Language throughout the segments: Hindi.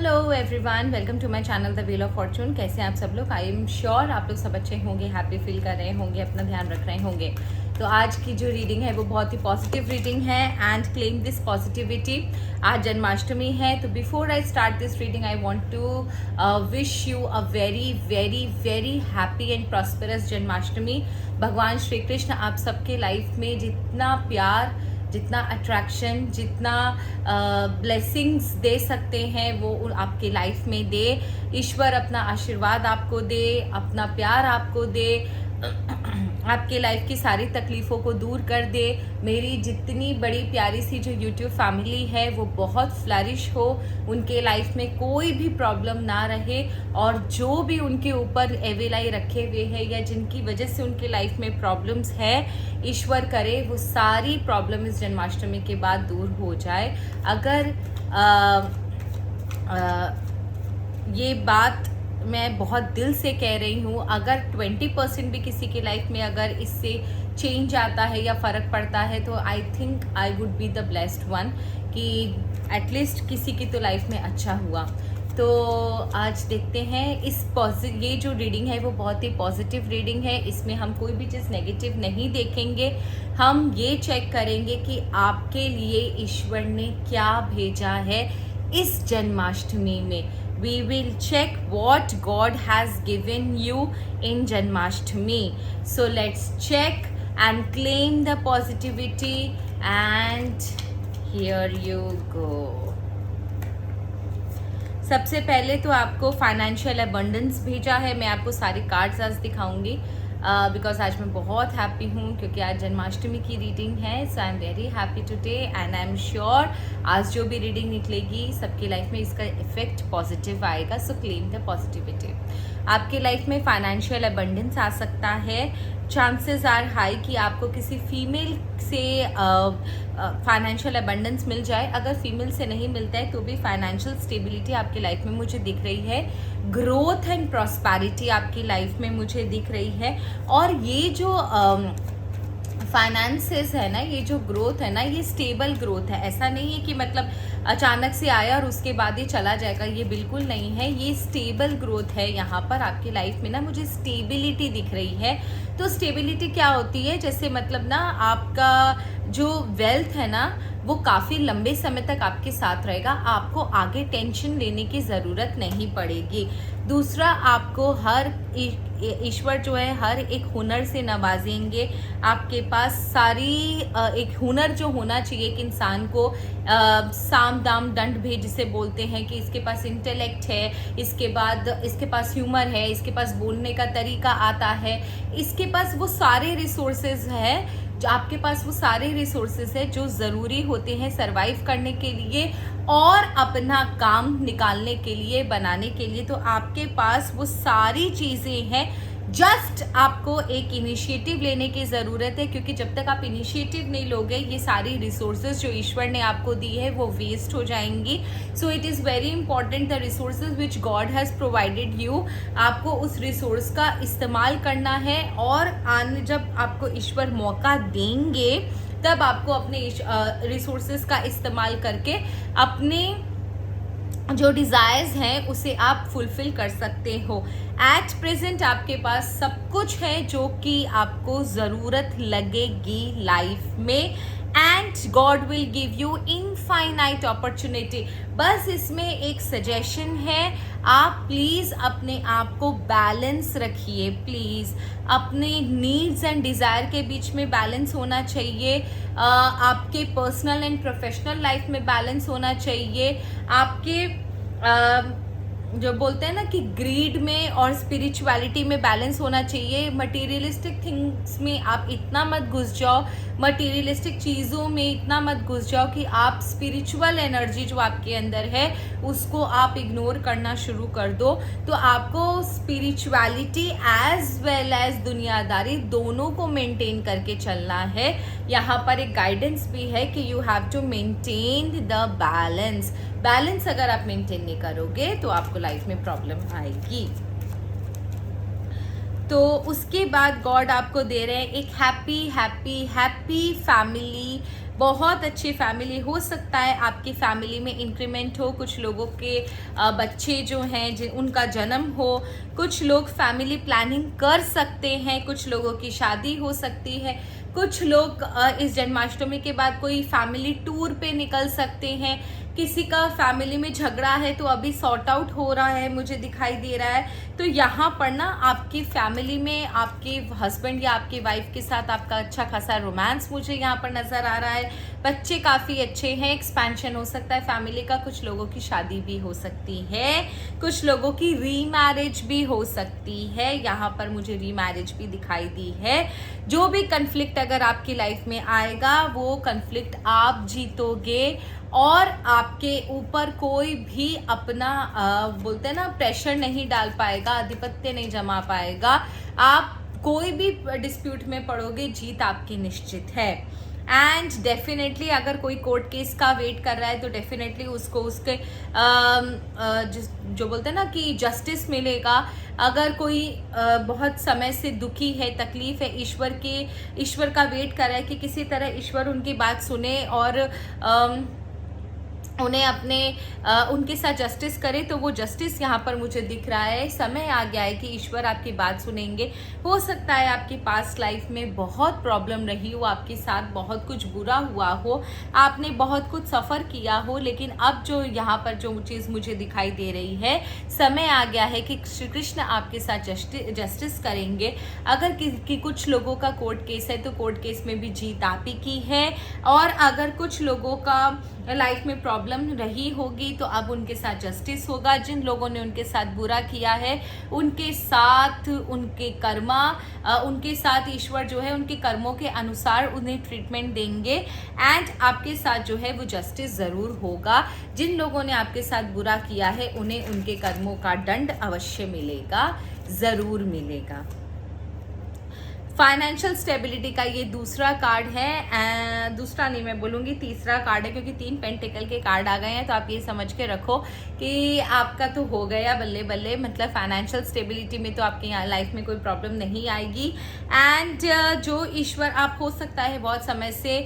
Hello everyone, welcome to my channel The Wheel of Fortune. कैसे हैं आप सब लोग? आई एम श्योर आप लोग सब अच्छे होंगे, हैप्पी फील कर रहे होंगे, अपना ध्यान रख रहे होंगे। तो आज की जो रीडिंग है वो बहुत ही पॉजिटिव रीडिंग है एंड क्लेम दिस पॉजिटिविटी। आज जन्माष्टमी है, तो before I start this reading I want to wish you a very very very happy and prosperous Janmashtami. भगवान श्री कृष्ण आप सबके लाइफ में जितना प्यार, जितना अट्रैक्शन, जितना ब्लेसिंग्स दे सकते हैं वो आपके लाइफ में दे। ईश्वर अपना आशीर्वाद आपको दे, अपना प्यार आपको दे, आपके लाइफ की सारी तकलीफ़ों को दूर कर दे। मेरी जितनी बड़ी प्यारी सी जो YouTube फैमिली है वो बहुत फ्लरिश हो, उनके लाइफ में कोई भी प्रॉब्लम ना रहे, और जो भी उनके ऊपर एविलाई रखे हुए हैं या जिनकी वजह से उनके लाइफ में प्रॉब्लम्स है, ईश्वर करे वो सारी प्रॉब्लम इस जन्माष्टमी के बाद दूर हो जाए। अगर ये बात मैं बहुत दिल से कह रही हूँ, अगर 20% भी किसी की लाइफ में अगर इससे चेंज आता है या फ़र्क पड़ता है तो I think I would be the blessed one, कि एटलीस्ट किसी की तो लाइफ में अच्छा हुआ। तो आज देखते हैं ये जो रीडिंग है वो बहुत ही पॉजिटिव रीडिंग है। इसमें हम कोई भी चीज़ नेगेटिव नहीं देखेंगे, हम ये चेक करेंगे कि आपके लिए ईश्वर ने क्या भेजा है इस जन्माष्टमी में। We will check what God has given you in Janmashtami. So let's check and claim the positivity, and here you go. सबसे पहले तो आपको फाइनेंशियल अबंडेंस भेजा है। मैं आपको सारी कार्ड्स आज दिखाऊंगी बिकॉज आज मैं बहुत हैप्पी हूँ क्योंकि आज जन्माष्टमी की रीडिंग है। So I am very happy today and I am sure आज जो भी रीडिंग निकलेगी सबकी लाइफ में इसका इफेक्ट पॉजिटिव आएगा। सो क्लेम द पॉजिटिविटी। आपके लाइफ में फाइनेंशियल अबंडेंस आ सकता है। चांसेस आर हाई कि आपको किसी फीमेल से फाइनेंशियल अबंडेंस मिल जाए। अगर फीमेल से नहीं मिलता है तो भी फाइनेंशियल स्टेबिलिटी आपकी लाइफ में मुझे दिख रही है। ग्रोथ एंड प्रॉस्पेरिटी आपकी लाइफ में मुझे दिख रही है। और ये जो फाइनेंसेस है ना, ये जो ग्रोथ है ना, ये स्टेबल ग्रोथ है। ऐसा नहीं है कि मतलब अचानक से आया और उसके बाद ही चला जाएगा, ये बिल्कुल नहीं है। ये स्टेबल ग्रोथ है। यहाँ पर आपकी लाइफ में ना मुझे स्टेबिलिटी दिख रही है। तो स्टेबिलिटी क्या होती है? जैसे मतलब ना आपका जो वेल्थ है ना वो काफ़ी लंबे समय तक आपके साथ रहेगा, आपको आगे टेंशन लेने की ज़रूरत नहीं पड़ेगी। दूसरा, आपको हर ईश्वर जो है हर एक हुनर से नवाजेंगे। आपके पास सारी एक हुनर जो होना चाहिए कि इंसान को साम दाम दंड भेद जिसे बोलते हैं, कि इसके पास इंटेलेक्ट है, इसके बाद इसके पास ह्यूमर है, इसके पास बोलने का तरीका आता है, इसके पास वो सारे रिसोर्सेज है, जो आपके पास वो सारे रिसोर्सेज है जो ज़रूरी होते हैं सरवाइव करने के लिए और अपना काम निकालने के लिए, बनाने के लिए। तो आपके पास वो सारी चीज़ें हैं, जस्ट आपको एक इनिशिएटिव लेने की ज़रूरत है, क्योंकि जब तक आप इनिशिएटिव नहीं लोगे ये सारी रिसोर्सेज जो ईश्वर ने आपको दी है वो वेस्ट हो जाएंगी। So it is very important the resources which God has provided you. आपको उस रिसोर्स का इस्तेमाल करना है, और आने जब आपको ईश्वर मौका देंगे तब आपको अपने रिसोर्सेज का इस्तेमाल करके अपने जो डिज़ायर्स हैं उसे आप फुलफिल कर सकते हो। एट प्रेजेंट आपके पास सब कुछ है जो कि आपको ज़रूरत लगेगी लाइफ में, and God will give you infinite opportunity. बस इसमें एक सजेशन है, आप प्लीज़ अपने आप को बैलेंस रखिए। प्लीज़ अपने नीड्स एंड डिज़ायर के बीच में बैलेंस होना चाहिए। आपके पर्सनल एंड प्रोफेशनल लाइफ में बैलेंस होना चाहिए। आपके जो बोलते हैं ना कि ग्रीड में और स्पिरिचुअलिटी में बैलेंस होना चाहिए। मटेरियलिस्टिक थिंग्स में आप इतना मत घुस जाओ, मटेरियलिस्टिक चीज़ों में इतना मत घुस जाओ कि आप स्पिरिचुअल एनर्जी जो आपके अंदर है उसको आप इग्नोर करना शुरू कर दो। तो आपको स्पिरिचुअलिटी एज वेल एज दुनियादारी दोनों को मेंटेन करके चलना है। यहाँ पर एक गाइडेंस भी है कि you have to maintain the balance. Balance अगर आप मेंटेन नहीं करोगे तो आपको लाइफ में प्रॉब्लम आएगी। तो उसके बाद गॉड आपको दे रहे हैं एक हैप्पी हैप्पी हैप्पी फैमिली बहुत अच्छी फैमिली हो सकता है, आपकी फैमिली में इंक्रीमेंट हो, कुछ लोगों के बच्चे जो हैं उनका जन्म हो, कुछ लोग फैमिली प्लानिंग कर सकते हैं, कुछ लोगों की शादी हो सकती है, कुछ लोग इस जन्माष्टमी के बाद कोई फैमिली टूर पे निकल सकते हैं, किसी का फैमिली में झगड़ा है तो अभी सॉर्ट आउट हो रहा है मुझे दिखाई दे रहा है। तो यहाँ पर ना आपकी फैमिली में आपके हस्बैंड या आपकी वाइफ के साथ आपका अच्छा खासा रोमांस मुझे यहाँ पर नज़र आ रहा है। बच्चे काफ़ी अच्छे हैं, एक्सपेंशन हो सकता है फैमिली का, कुछ लोगों की शादी भी हो सकती है, कुछ लोगों की रीमैरिज भी हो सकती है। यहाँ पर मुझे रीमैरिज भी दिखाई दी है। जो भी कन्फ्लिक्ट अगर आपकी लाइफ में आएगा वो कन्फ्लिक्ट आप जीतोगे और आपके ऊपर कोई भी अपना बोलते हैं ना प्रेशर नहीं डाल पाएगा, आधिपत्य नहीं जमा पाएगा। आप कोई भी डिस्प्यूट में पड़ोगे, जीत आपकी निश्चित है। एंड डेफिनेटली अगर कोई कोर्ट केस का वेट कर रहा है तो डेफिनेटली उसको उसके जो बोलते हैं ना कि जस्टिस मिलेगा। अगर कोई बहुत समय से दुखी है, तकलीफ है, ईश्वर का वेट कर रहा है कि किसी तरह ईश्वर उनकी बात सुने और उन्हें अपने उनके साथ जस्टिस करे, तो वो जस्टिस यहाँ पर मुझे दिख रहा है। समय आ गया है कि ईश्वर आपकी बात सुनेंगे। हो सकता है आपकी पास्ट लाइफ में बहुत प्रॉब्लम रही हो, आपके साथ बहुत कुछ बुरा हुआ हो, आपने बहुत कुछ सफ़र किया हो, लेकिन अब जो यहाँ पर जो चीज़ मुझे दिखाई दे रही है, समय आ गया है कि श्री कृष्ण आपके साथ जस्टिस करेंगे। अगर कि कुछ लोगों का कोर्ट केस है तो कोर्ट केस में भी जीत आप ही की है, और अगर कुछ लोगों का लाइफ में प्रॉब्लम रही होगी तो अब उनके साथ जस्टिस होगा। जिन लोगों ने उनके साथ बुरा किया है उनके साथ उनके कर्मा उनके साथ ईश्वर जो है उनके कर्मों के अनुसार उन्हें ट्रीटमेंट देंगे एंड आपके साथ जो है वो जस्टिस ज़रूर होगा। जिन लोगों ने आपके साथ बुरा किया है उन्हें उनके कर्मों का दंड अवश्य मिलेगा, ज़रूर मिलेगा। फाइनेंशियल स्टेबिलिटी का ये दूसरा कार्ड है, दूसरा नहीं मैं बोलूँगी तीसरा कार्ड है, क्योंकि 3 पेंटिकल के कार्ड आ गए हैं। तो आप ये समझ के रखो कि आपका तो हो गया बल्ले बल्ले, मतलब फाइनेंशियल स्टेबिलिटी में तो आपके यहाँ लाइफ में कोई प्रॉब्लम नहीं आएगी। एंड जो ईश्वर आप हो सकता है बहुत समय से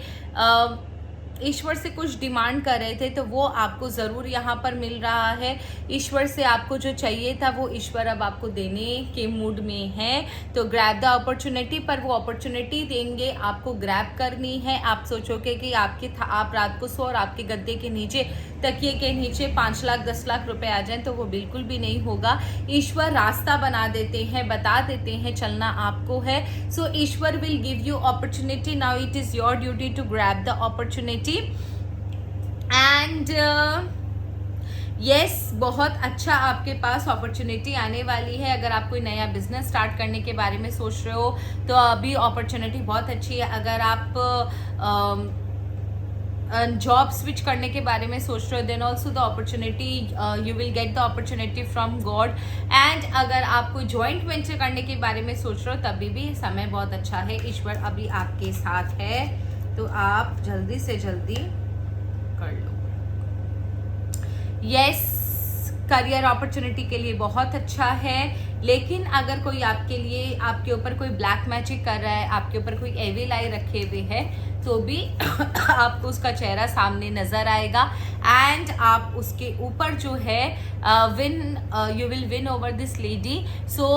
ईश्वर से कुछ डिमांड कर रहे थे तो वो आपको ज़रूर यहाँ पर मिल रहा है। ईश्वर से आपको जो चाहिए था वो ईश्वर अब आपको देने के मूड में है। तो ग्रैब द अपॉर्चुनिटी, पर वो अपॉर्चुनिटी देंगे, आपको ग्रैब करनी है। आप सोचोगे कि आप रात को सो और आपके गद्दे के नीचे, तकिए के नीचे 5 लाख 10 लाख रुपए आ जाएं, तो वो बिल्कुल भी नहीं होगा। ईश्वर रास्ता बना देते हैं, बता देते हैं चलना आपको है। सो ईश्वर will give you opportunity, now it is your duty to grab the opportunity. And yes, बहुत अच्छा आपके पास अपॉर्चुनिटी आने वाली है। अगर आप कोई नया बिजनेस स्टार्ट करने के बारे में सोच रहे हो तो अभी अपॉर्चुनिटी बहुत अच्छी है। अगर आप जॉब स्विच करने के बारे में सोच रहे हो then also the opportunity, you will get the opportunity from God. And अगर आप कोई जॉइंट वेंचर करने के बारे में सोच रहे हो तभी भी समय बहुत अच्छा है, ईश्वर अभी आपके साथ है, तो आप जल्दी से जल्दी कर लो। यस, करियर अपॉर्चुनिटी के लिए बहुत अच्छा है, लेकिन अगर कोई आपके ऊपर कोई ब्लैक मैजिक कर रहा है, आपके ऊपर कोई एविल आई रखे हुए है तो भी आपको उसका चेहरा सामने नजर आएगा एंड आप उसके ऊपर जो है you will win over this lady. So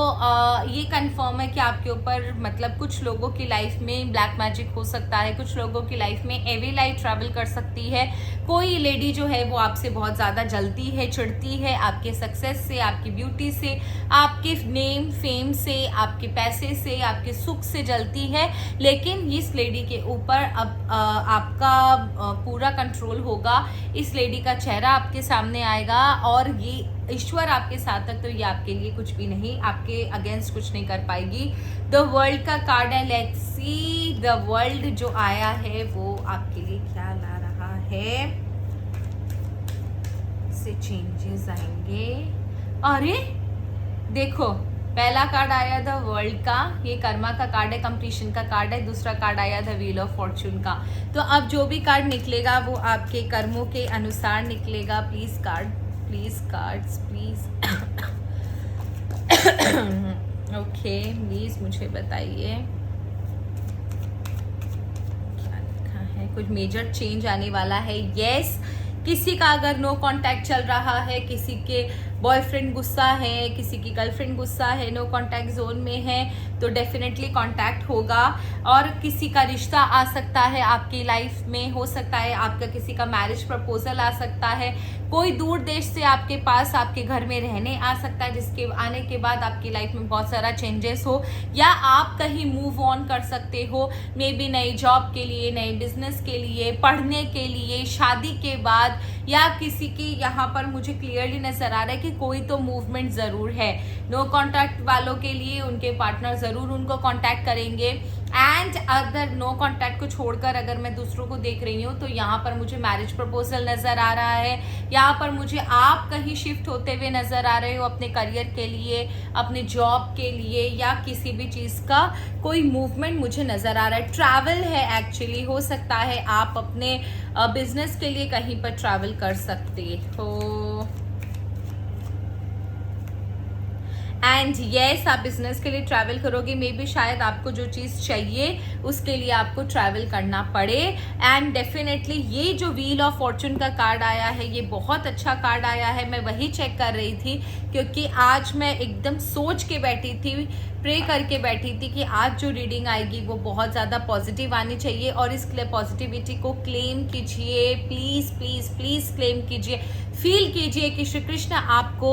ये कंफर्म है कि आपके ऊपर मतलब कुछ लोगों की लाइफ में ब्लैक मैजिक हो सकता है, कुछ लोगों की लाइफ में एविल आई ट्रैवल कर सकती है। कोई लेडी जो है वो आपसे बहुत ज़्यादा जलती है, चिढ़ती है, आपके सक्सेस से, आपकी ब्यूटी से, आपके नेम फेम से, आपके पैसे से, आपके सुख से जलती है। लेकिन इस लेडी के ऊपर अब आपका पूरा कंट्रोल होगा, इस लेडी का चेहरा आपके सामने आएगा और ये ईश्वर आपके साथ तक, तो ये आपके लिए कुछ भी नहीं, आपके अगेंस्ट कुछ नहीं कर पाएगी। द वर्ल्ड का कार्ड है, लेट्स सी द वर्ल्ड जो आया है वो आपके लिए क्या ला रहा है। से चेंजेस आएंगे। अरे देखो, पहला कार्ड आया द वर्ल्ड का, ये कर्मा का कार्ड है, कंप्लीशन का कार्ड है। दूसरा कार्ड आया द व्हील ऑफ फॉर्चून का। तो अब जो भी कार्ड निकलेगा वो आपके कर्मों के अनुसार निकलेगा। Please cards please okay, please मुझे बताइए क्या लिखा है कुछ मेजर चेंज आने वाला है। यस, किसी का अगर नो कांटेक्ट चल रहा है, किसी के बॉयफ्रेंड गुस्सा है, किसी की गर्लफ्रेंड गुस्सा है, नो कांटेक्ट जोन में है, तो डेफिनेटली कांटेक्ट होगा। और किसी का रिश्ता आ सकता है आपकी लाइफ में, हो सकता है आपका किसी का मैरिज प्रपोजल आ सकता है, कोई दूर देश से आपके पास आपके घर में रहने आ सकता है, जिसके आने के बाद आपकी लाइफ में बहुत सारा चेंजेस हो, या आप कहीं मूव ऑन कर सकते हो, मे बी नई जॉब के लिए, नए बिजनेस के लिए, पढ़ने के लिए, शादी के बाद, या किसी की यहाँ पर मुझे क्लियरली नजर आ रहा है कि कोई तो मूवमेंट जरूर है। नो कांटेक्ट वालों के लिए उनके पार्टनर जरूर उनको कांटेक्ट करेंगे। एंड अगर नो कांटेक्ट को छोड़कर अगर मैं दूसरों को देख रही हूँ तो यहाँ पर मुझे मैरिज प्रपोजल नजर आ रहा है, यहाँ पर मुझे आप कहीं शिफ्ट होते हुए नजर आ रहे हो अपने करियर के लिए, अपने जॉब के लिए, या किसी भी चीज का कोई मूवमेंट मुझे नजर आ रहा है। ट्रैवल है एक्चुअली, हो सकता है आप अपने बिजनेस के लिए कहीं पर ट्रैवल कर सकते हो। एंड येस, आप बिजनेस के लिए ट्रैवल करोगे, मे बी शायद आपको जो चीज़ चाहिए उसके लिए आपको ट्रैवल करना पड़े। एंड डेफिनेटली ये जो व्हील ऑफ फॉर्चून का कार्ड आया है, ये बहुत अच्छा कार्ड आया है। मैं वही चेक कर रही थी क्योंकि आज मैं एकदम सोच के बैठी थी, प्रे करके बैठी थी कि आज जो रीडिंग आएगी वो बहुत ज़्यादा पॉजिटिव आनी चाहिए, और इस पॉजिटिविटी को क्लेम कीजिए, प्लीज़ प्लीज़ प्लीज़ क्लेम कीजिए, फील कीजिए कि श्री कृष्ण आपको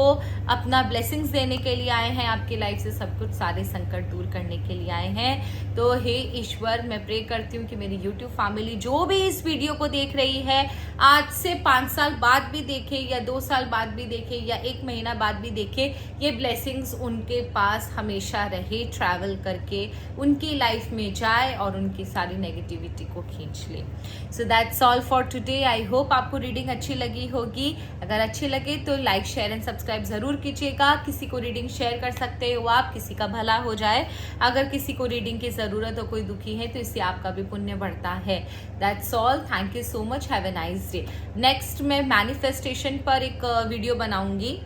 अपना ब्लेसिंग्स देने के लिए आए हैं, आपकी लाइफ से सब कुछ सारे संकट दूर करने के लिए आए हैं। तो हे ईश्वर, मैं प्रे करती हूँ कि मेरी यूट्यूब फैमिली जो भी इस वीडियो को देख रही है, आज से 5 साल बाद भी देखे, या 2 साल बाद भी देखे, या 1 महीना बाद भी देखे, ये ब्लेसिंग्स उनके पास हमेशा रहे, ट्रैवल करके उनकी लाइफ में जाए और उनकी सारी नेगेटिविटी को खींच ले। So that's all for today. I hope आपको रीडिंग अच्छी लगी होगी। अगर अच्छी लगे तो लाइक, शेयर एंड सब्सक्राइब जरूर कीजिएगा। किसी को रीडिंग शेयर कर सकते हो आप, किसी का भला हो जाए। अगर किसी को रीडिंग की ज़रूरत हो, कोई दुखी है, तो इससे आपका भी पुण्य बढ़ता है। That's all, thank you so much, have a nice day. Next मैं मैनिफेस्टेशन पर एक वीडियो बनाऊंगी,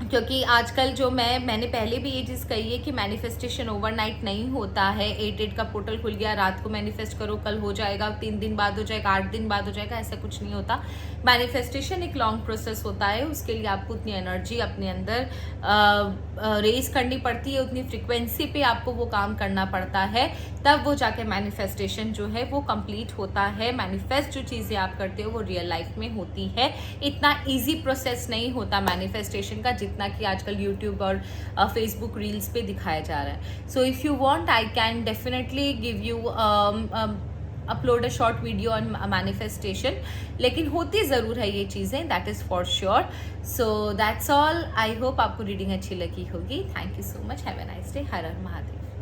क्योंकि आजकल जो मैंने पहले भी ये चीज़ कही है कि मैनिफेस्टेशन ओवरनाइट नहीं होता है। 8 का पोर्टल खुल गया, रात को मैनिफेस्ट करो, कल हो जाएगा, 3 दिन बाद हो जाएगा, 8 दिन बाद हो जाएगा, ऐसा कुछ नहीं होता। मैनिफेस्टेशन एक लॉन्ग प्रोसेस होता है, उसके लिए आपको उतनी एनर्जी अपने अंदर रेज करनी पड़ती है, उतनी फ्रिक्वेंसी पे आपको वो काम करना पड़ता है, तब वो जाके मैनिफेस्टेशन जो है वो कंप्लीट होता है। मैनिफेस्ट जो चीज़ें आप करते हो वो रियल लाइफ में होती है। इतना ईजी प्रोसेस नहीं होता मैनिफेस्टेशन का जितना कि आजकल यूट्यूब और फेसबुक रील्स पे दिखाया जा रहा है। So if you want, I can definitely give you upload a short video on manifestation, लेकिन होती ज़रूर है ये चीज़ें, that is for sure. So that's all, I hope आपको रीडिंग अच्छी लगी होगी। Thank you so much, have a nice day. Her her Mahadev.